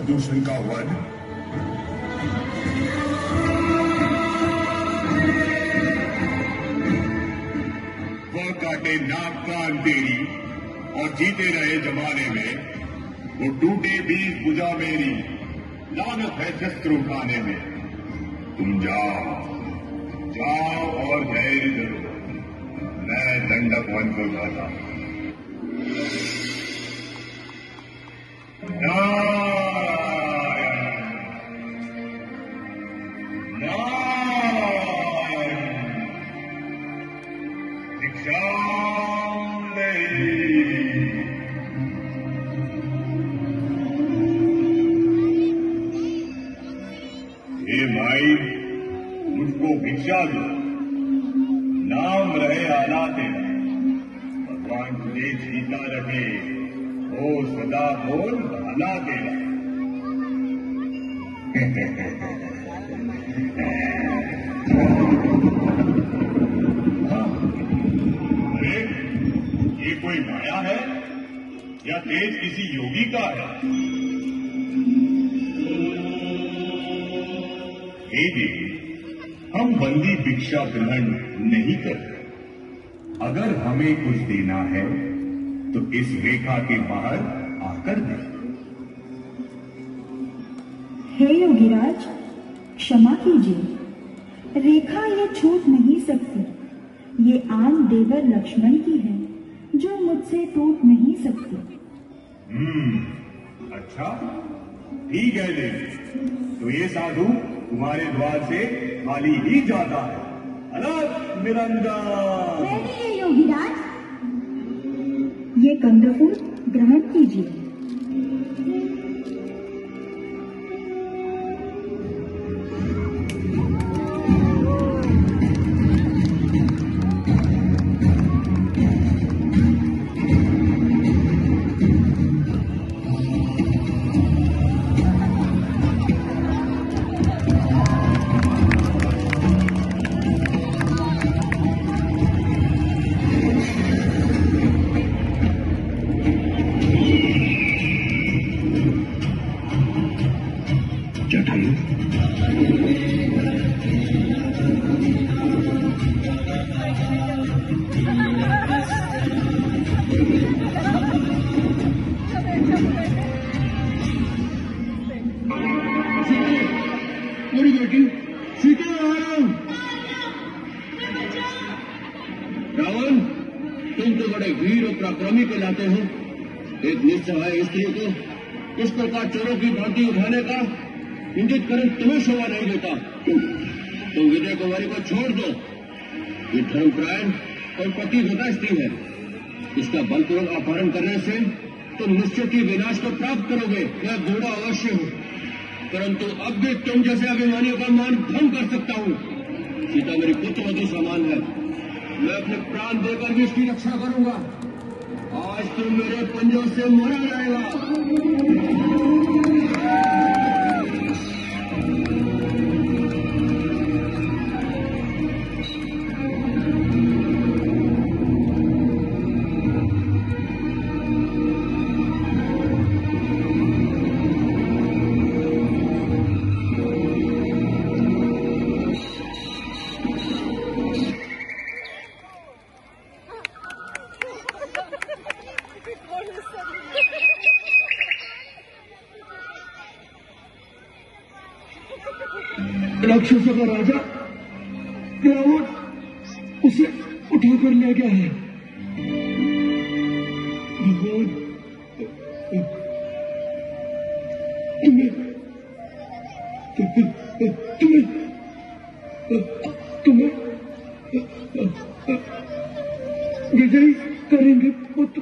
दूसरे का वध वह काटे नाक कान तेरी और जीते रहे जमाने में वो टूटे बीज बुझा मेरी लानत है शस्त्र उठाने में। तुम जाओ जाओ और धैर्य धरो, मैं दंडक वन को जाता हूं। मुझको भिक्षा दो, नाम रहे आलाते, भगवान तुझे जीता रहे, ओ सदा बोल भला तेरा। अरे ये कोई माया है या तेज किसी योगी का है? हे देवी, हम बंदी भिक्षा ग्रहण नहीं करते। अगर हमें कुछ देना है तो इस रेखा के बाहर आकर दे। हे योगीराज, क्षमा कीजिए, रेखा ये छूट नहीं सकती। ये आन देवर लक्ष्मण की है जो मुझसे टूट नहीं सकती। अच्छा, ठीक है देवी, तो ये साधु तुम्हारे द्वार से खाली ही जाता है। अलग निरंजन। नहीं योगीराज, ये कंदफूल ग्रहण कीजिए। रावण, तुम तो बड़े वीर और पराक्रमी कहलाते हो। एक निस्सहाय स्त्री को इस प्रकार चोरों की भांति उठाने का इंगित करण तुम्हें शोभा नहीं देता। तुम विजय कुमारी को छोड़ दो। ये धर्मपरायण और पतिव्रता स्त्री है। इसका बलपूर्वक अपहरण करने से तुम निश्चित ही विनाश को प्राप्त करोगे, यह दृढ़ अवश्य हो। परंतु अब भी तुम जैसे अभिमानियों का मान भंग कर सकता हूँ। सीता मेरी पुत्र वधू समान है। मैं अपने प्राण देकर भी इसकी रक्षा करूंगा। आज तुम मेरे पंजों से मारा जाएगा। राक्षसों का राजा रावण उसे उठाकर ले गया है। भगवान तुम्हें विजयी करेंगे पुत्र।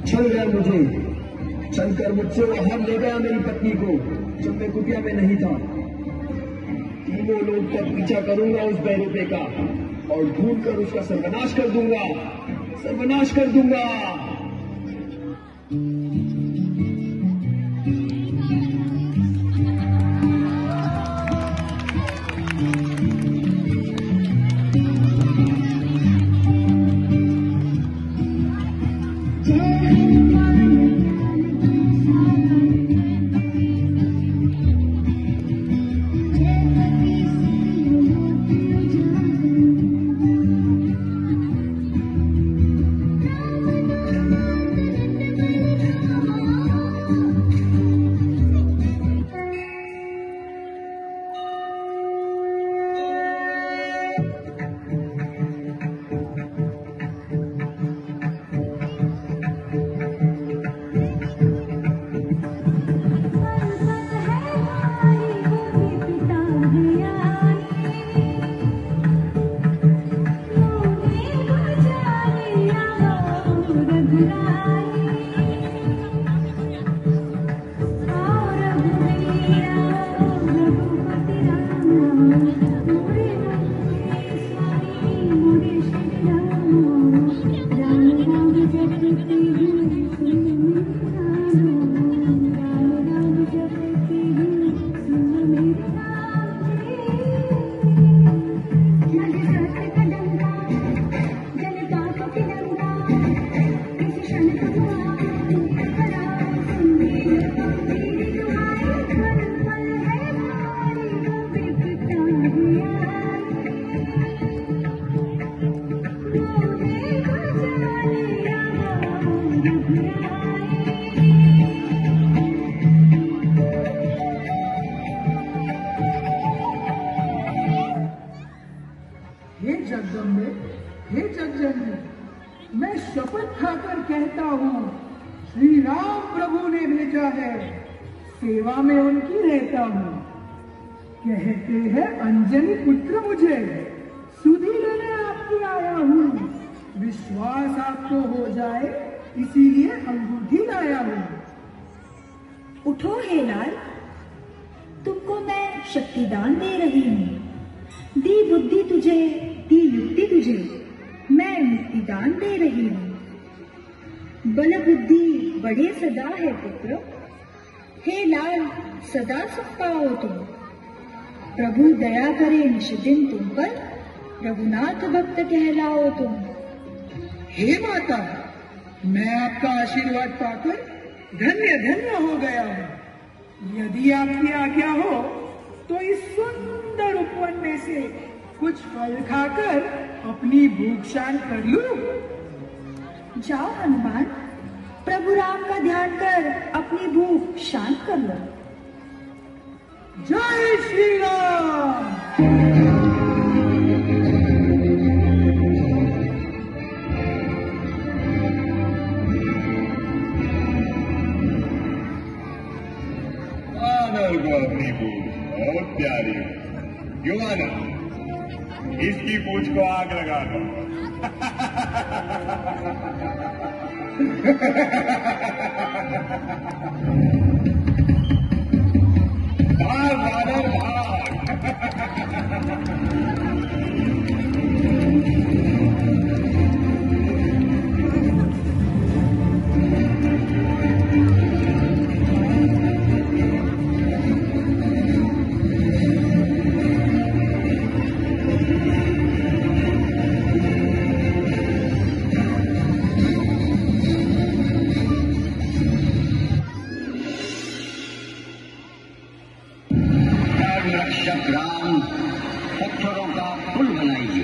छल गया मुझे, चलकर मुझसे वो हार ले गया मेरी पत्नी को जब मैं कुटिया में नहीं था। तीनों लोग का पीछा करूंगा उस बैरूपे का और ढूंढ कर उसका सर्वनाश कर दूंगा, सर्वनाश कर दूंगा। हे जगजननी, मैं शपथ खाकर कहता हूँ, श्री राम प्रभु ने भेजा है, सेवा में उनकी रहता हूँ। कहते हैं अंजनी पुत्र मुझे, सुधि लेने आपकी आया हूँ। विश्वास आपको हो जाए इसीलिए अंगूठी लाया हूँ। उठो हे लाल, तुमको मैं शक्तिदान दे रही हूँ। दी बुद्धि तुझे, दी युक्ति तुझे, मैं मुक्तिदान दे रही हूँ। बल बुद्धि बढ़े सदा है पुत्र, हे लाल सदा सुख पाओ तुम। प्रभु दया करे निष्दिन तुम पर, रघुनाथ भक्त कहलाओ तुम। हे माता, मैं आपका आशीर्वाद पाकर धन्य धन्य हो गया हूँ। यदि आपकी आज्ञा हो तो इस सुंदर उपवन में से कुछ फल खाकर अपनी भूख शांत कर लूं। जाओ हनुमान, प्रभु राम का ध्यान कर अपनी भूख शांत कर लो। जय श्री राम। वानर को अपनी पूछ बहुत प्यारी है। क्यों वानर, इसकी पूछ को आग लगा दो। भाग वानर भाग। रक्षक राम, पत्थरों का पुल बनाइए।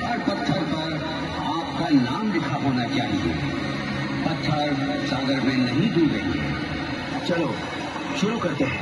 हर पत्थर पर आपका नाम लिखा होना चाहिए। पत्थर सागर में नहीं डूबेंगे। चलो शुरू करते हैं।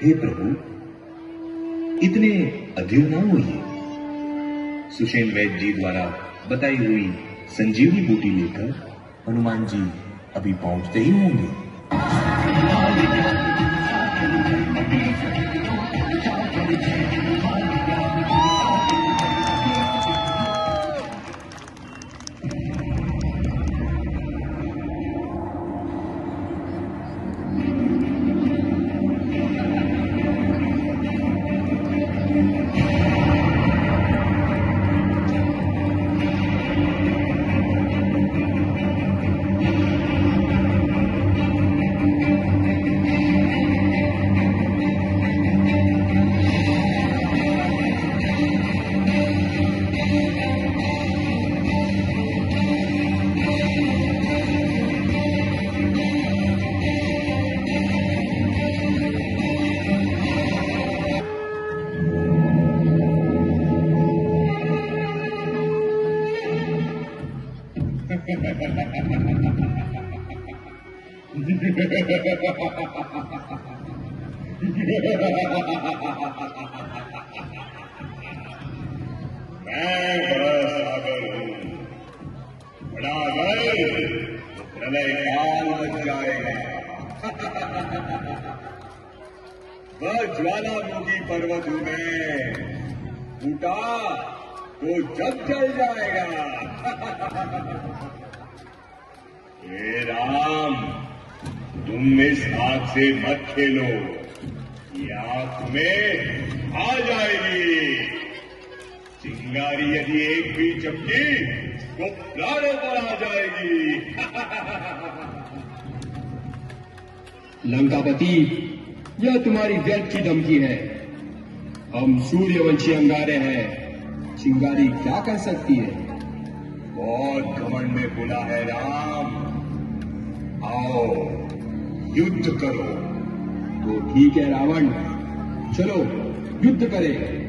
हे प्रभु, इतने अधीर ना होइए। सुषेण वैद्य जी द्वारा बताई हुई संजीवनी बूटी लेकर हनुमान जी अभी पहुंचते ही होंगे। मैं बड़ा सागर हूं, बड़ा गए तो प्रलय काल बच जाएगा। वह ज्वालामुखी पर्वत में फूटा तो जब जल जाएगा। हे राम, तुम इस आग से मत खेलो, ये आग में आ जाएगी। चिंगारी यदि एक भी चमकी तो प्राणों पर आ जाएगी। लंकापति, यह तुम्हारी व्यर्थ की धमकी है। हम सूर्यवंशी अंगारे हैं, चिंगारी क्या कह सकती है? बहुत घमंड में बोला है राम। आओ युद्ध करो। तो ठीक है रावण, चलो युद्ध करें।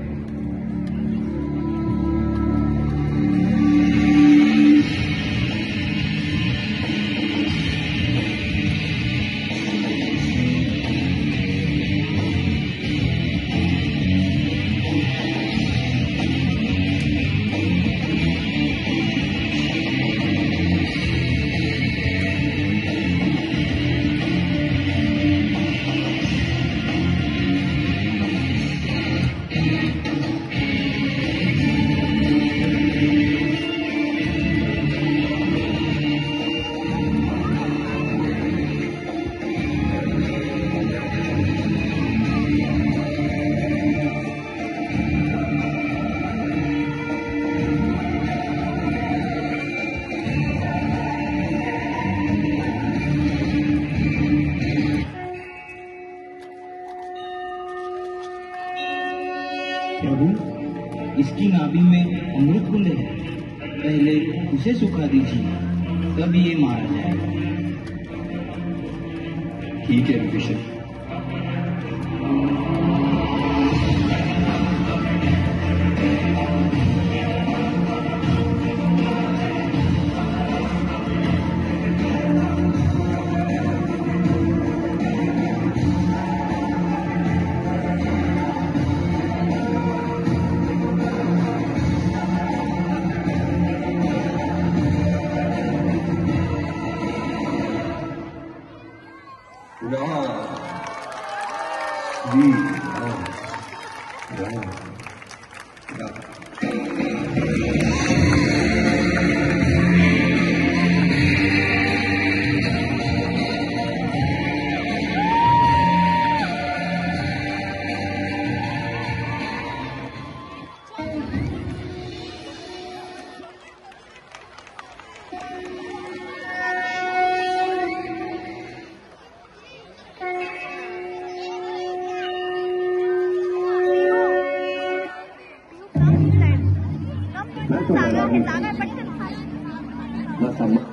प्रभु, इसकी नाभि में अमृत कुंड है, पहले उसे सुखा दीजिए, तब ये मारा जाएगा। ठीक है विभीषण। मैं